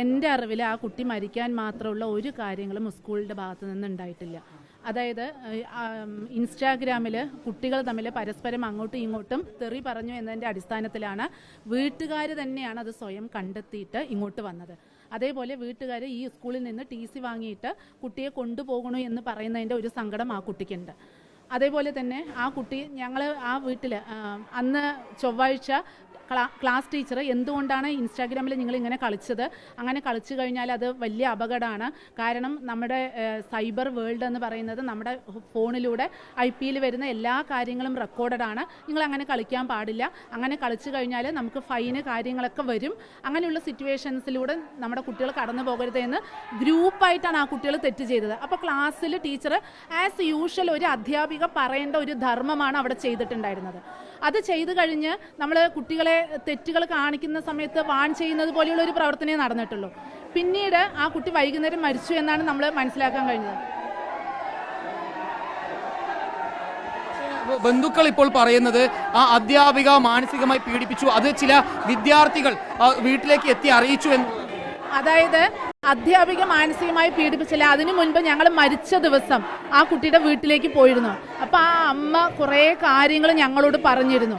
എൻ്റെ അറിവിൽ ആ കുട്ടി മരിക്കാൻ മാത്രമുള്ള ഒരു കാര്യങ്ങളും സ്കൂളിൻ്റെ ഭാഗത്ത് നിന്ന് ഉണ്ടായിട്ടില്ല. അതായത് ഇൻസ്റ്റാഗ്രാമിൽ കുട്ടികൾ തമ്മിൽ പരസ്പരം അങ്ങോട്ടും ഇങ്ങോട്ടും തെറി പറഞ്ഞു എന്നതിൻ്റെ അടിസ്ഥാനത്തിലാണ് വീട്ടുകാർ തന്നെയാണ് അത് സ്വയം കണ്ടെത്തിയിട്ട് ഇങ്ങോട്ട് വന്നത്. അതേപോലെ വീട്ടുകാർ ഈ സ്കൂളിൽ നിന്ന് TC വാങ്ങിയിട്ട് കുട്ടിയെ കൊണ്ടുപോകണു എന്ന് പറയുന്നതിൻ്റെ ഒരു സങ്കടം ആ കുട്ടിക്കുണ്ട്. അതേപോലെ തന്നെ ആ കുട്ടി ഞങ്ങൾ ആ വീട്ടിൽ അന്ന് ചൊവ്വാഴ്ച ക്ലാസ് ടീച്ചർ എന്തുകൊണ്ടാണ് ഇൻസ്റ്റാഗ്രാമിൽ നിങ്ങൾ ഇങ്ങനെ കളിച്ചത്, അങ്ങനെ കളിച്ചു കഴിഞ്ഞാൽ അത് വലിയ അപകടമാണ്, കാരണം നമ്മുടെ സൈബർ വേൾഡ് എന്ന് പറയുന്നത് നമ്മുടെ ഫോണിലൂടെ IPയിൽ വരുന്ന എല്ലാ കാര്യങ്ങളും റെക്കോർഡാണ്, നിങ്ങൾ അങ്ങനെ കളിക്കാൻ പാടില്ല, അങ്ങനെ കളിച്ചു കഴിഞ്ഞാൽ നമുക്ക് ഫൈന് കാര്യങ്ങളൊക്കെ വരും, അങ്ങനെയുള്ള സിറ്റുവേഷൻസിലൂടെ നമ്മുടെ കുട്ടികൾ കടന്നു പോകരുത് എന്ന് ഗ്രൂപ്പായിട്ടാണ് ആ കുട്ടികൾ തെറ്റ് ചെയ്തത്. അപ്പോൾ ക്ലാസ്സിൽ ടീച്ചർ ആസ് യൂഷ്വൽ ഒരു അധ്യാപിക പറയേണ്ട ഒരു ധർമ്മമാണ് അവിടെ ചെയ്തിട്ടുണ്ടായിരുന്നത്. അത് ചെയ്തു കഴിഞ്ഞ് നമ്മൾ കുട്ടികളെ തെറ്റുകൾ കാണിക്കുന്ന സമയത്ത് വാൺ ചെയ്യുന്നത് പോലെയുള്ള ഒരു പ്രവർത്തനമേ നടന്നിട്ടുള്ളൂ. പിന്നീട് ആ കുട്ടി വൈകുന്നേരം മരിച്ചു എന്നാണ് നമ്മൾ മനസ്സിലാക്കാൻ കഴിഞ്ഞത്. ബന്ധുക്കൾ ഇപ്പോൾ പറയുന്നത് ആ അധ്യാപിക മാനസികമായി പീഡിപ്പിച്ചു, അത് ചില വിദ്യാർത്ഥികൾ വീട്ടിലേക്ക് എത്തി അറിയിച്ചു എന്ന്. അതായത് അധ്യാപിക മാനസികമായി പീഡിപ്പിച്ചില്ല, അതിനു മുൻപ് ഞങ്ങൾ മരിച്ച ദിവസം ആ കുട്ടിയുടെ വീട്ടിലേക്ക് പോയിരുന്നു. അപ്പോൾ ആ അമ്മ കുറേ കാര്യങ്ങൾ ഞങ്ങളോട് പറഞ്ഞിരുന്നു.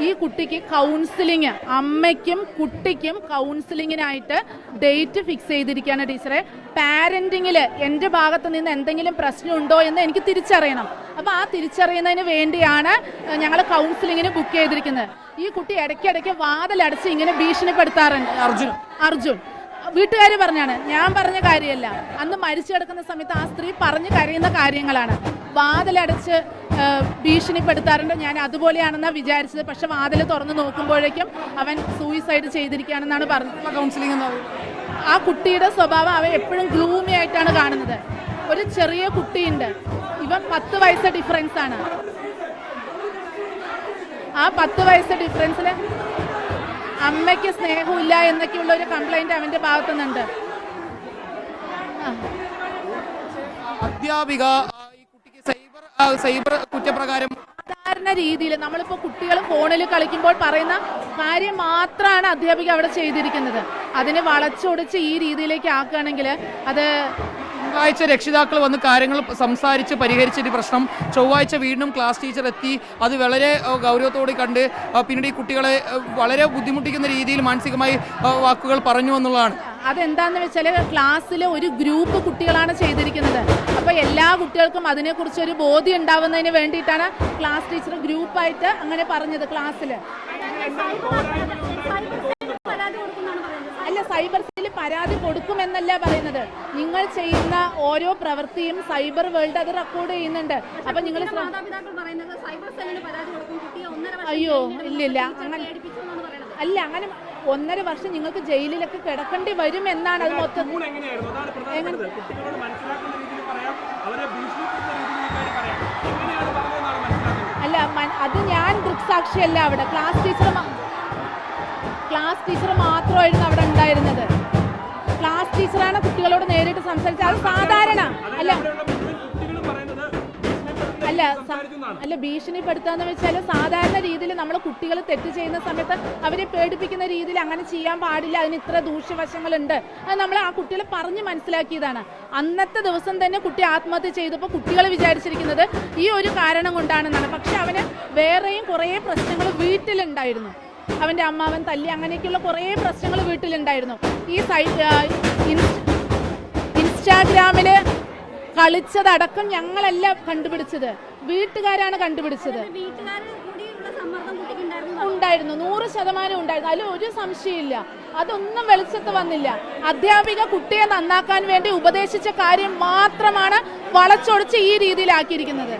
ഈ കുട്ടിക്ക് കൗൺസിലിങ്, അമ്മയ്ക്കും കുട്ടിക്കും കൗൺസിലിങ്ങിനായിട്ട് ഡേറ്റ് ഫിക്സ് ചെയ്തിരിക്കുകയാണ് ടീച്ചറെ. പാരന്റിങ്ങിൽ എൻ്റെ ഭാഗത്ത് നിന്ന് എന്തെങ്കിലും പ്രശ്നമുണ്ടോ എന്ന് എനിക്ക് തിരിച്ചറിയണം. അപ്പോൾ ആ തിരിച്ചറിയുന്നതിന് വേണ്ടിയാണ് ഞങ്ങൾ കൗൺസിലിങ്ങിന് ബുക്ക് ചെയ്തിരിക്കുന്നത്. ഈ കുട്ടി ഇടയ്ക്കിടയ്ക്ക് വാതിലടച്ച് ഇങ്ങനെ ഭീഷണിപ്പെടുത്താറുണ്ട്. അർജുൻ വീട്ടുകാർ പറഞ്ഞാണ്, ഞാൻ പറഞ്ഞ കാര്യമല്ല. അന്ന് മരിച്ചു കിടക്കുന്ന സമയത്ത് ആ സ്ത്രീ പറഞ്ഞു കരയുന്ന കാര്യങ്ങളാണ്. വാതിലടച്ച് ഭീഷണിപ്പെടുത്താറുണ്ട്. ഞാൻ അതുപോലെയാണെന്നാണ് വിചാരിച്ചത്. പക്ഷെ വാതിൽ തുറന്ന് നോക്കുമ്പോഴേക്കും അവൻ സൂയിസൈഡ് ചെയ്തിരിക്കുകയാണെന്നാണ് പറഞ്ഞത്. കൗൺസിലിംഗ് ആ കുട്ടിയുടെ സ്വഭാവം അവൻ എപ്പോഴും ഗ്ലൂമി ആയിട്ടാണ് കാണുന്നത്. ഒരു ചെറിയ കുട്ടിയുണ്ട്, ഇവൻ 10 വയസ്സ് ഡിഫറൻസ് ആണ്. ആ 10 വയസ്സ് ഡിഫറൻസിൽ അമ്മയ്ക്ക് സ്നേഹമില്ല എന്നൊക്കെയുള്ള ഒരു കംപ്ലൈന്റ് അവന്റെ ഭാഗത്തുനിന്നുണ്ട്. അധ്യാപിക ഈ കുട്ടിക്ക് സൈബർ കുറ്റപ്രകാരം സാധാരണ രീതിയിൽ നമ്മളിപ്പോൾ കുട്ടികൾ ഫോണിൽ കളിക്കുമ്പോൾ പറയുന്ന കാര്യം മാത്രമാണ് അധ്യാപിക അവിടെ ചെയ്തിരിക്കുന്നത്. അതിനെ വളച്ചൊടിച്ച് ഈ രീതിയിലേക്ക് ആക്കുകയാണെങ്കിൽ അത് തിങ്കളാഴ്ച രക്ഷിതാക്കൾ വന്ന് കാര്യങ്ങൾ സംസാരിച്ച് പരിഹരിച്ചൊരു പ്രശ്നം ചൊവ്വാഴ്ച വീണ്ടും ക്ലാസ് ടീച്ചർ എത്തി അത് വളരെ ഗൗരവത്തോടെ കണ്ട് പിന്നീട് ഈ കുട്ടികളെ വളരെ ബുദ്ധിമുട്ടിക്കുന്ന രീതിയിൽ മാനസികമായി വാക്കുകൾ പറഞ്ഞു എന്നുള്ളതാണ്. അതെന്താന്ന് വെച്ചാൽ ക്ലാസ്സിൽ ഒരു ഗ്രൂപ്പ് കുട്ടികളാണ് ചെയ്തിരിക്കുന്നത്. അപ്പോൾ എല്ലാ കുട്ടികൾക്കും അതിനെക്കുറിച്ചൊരു ബോധ്യം ഉണ്ടാവുന്നതിന് വേണ്ടിയിട്ടാണ് ക്ലാസ് ടീച്ചർ ഗ്രൂപ്പായിട്ട് അങ്ങനെ പറഞ്ഞത്. ക്ലാസ്സിൽ അല്ല, സൈബർ സെല്ലിൽ പരാതി കൊടുക്കുമെന്നല്ല പറയുന്നത്. നിങ്ങൾ ചെയ്യുന്ന ഓരോ പ്രവൃത്തിയും സൈബർ വേൾഡ് അത് റെക്കോർഡ് ചെയ്യുന്നുണ്ട്. അപ്പൊ നിങ്ങൾ അയ്യോ ഇല്ലില്ല, അങ്ങനെ അല്ല, അങ്ങനെ 1.5 വർഷം നിങ്ങൾക്ക് ജയിലിലൊക്കെ കിടക്കേണ്ടി വരും എന്നാണ് അത് മൊത്തം. അല്ല, അത് ഞാൻ ദൃക്സാക്ഷിയല്ല. അവിടെ ക്ലാസ് ടീച്ചർ മാത്രമായിരുന്നു അവിടെ ഉണ്ടായിരുന്നത്. ക്ലാസ് ടീച്ചറാണ് കുട്ടികളോട് നേരിട്ട് സംസാരിച്ചത്. അത് സാധാരണ അല്ല ഭീഷണിപ്പെടുത്താന്ന് വെച്ചാൽ സാധാരണ രീതിയിൽ നമ്മൾ കുട്ടികൾ തെറ്റ് ചെയ്യുന്ന സമയത്ത് അവരെ പേടിപ്പിക്കുന്ന രീതിയിൽ അങ്ങനെ ചെയ്യാൻ പാടില്ല, അതിന് ഇത്ര ദൂഷ്യവശങ്ങളുണ്ട്, അത് നമ്മൾ ആ കുട്ടികളെ പറഞ്ഞ് മനസ്സിലാക്കിയതാണ്. അന്നത്തെ ദിവസം തന്നെ കുട്ടി ആത്മഹത്യ ചെയ്തപ്പോൾ കുട്ടികൾ വിചാരിച്ചിരിക്കുന്നത് ഈ ഒരു കാരണം കൊണ്ടാണെന്നാണ്. പക്ഷെ അവന് വേറെയും കുറേ പ്രശ്നങ്ങൾ വീട്ടിലുണ്ടായിരുന്നു. അവൻ്റെ അമ്മാവൻ തല്ലി, അങ്ങനെയൊക്കെയുള്ള കുറേ പ്രശ്നങ്ങൾ വീട്ടിലുണ്ടായിരുന്നു. ഈ ഇൻസ്റ്റാഗ്രാമിൽ കളിച്ചതടക്കം ഞങ്ങളല്ല കണ്ടുപിടിച്ചത്, വീട്ടുകാരാണ് കണ്ടുപിടിച്ചത്. ഉണ്ടായിരുന്നു, 100% ഉണ്ടായിരുന്നു, അതിൽ ഒരു സംശയമില്ല. അതൊന്നും വെളിച്ചത്ത് വന്നില്ല. അധ്യാപിക കുട്ടിയെ നന്നാക്കാൻ വേണ്ടി ഉപദേശിച്ച കാര്യം മാത്രമാണ് വളച്ചൊടിച്ച് ഈ രീതിയിലാക്കിയിരിക്കുന്നത്.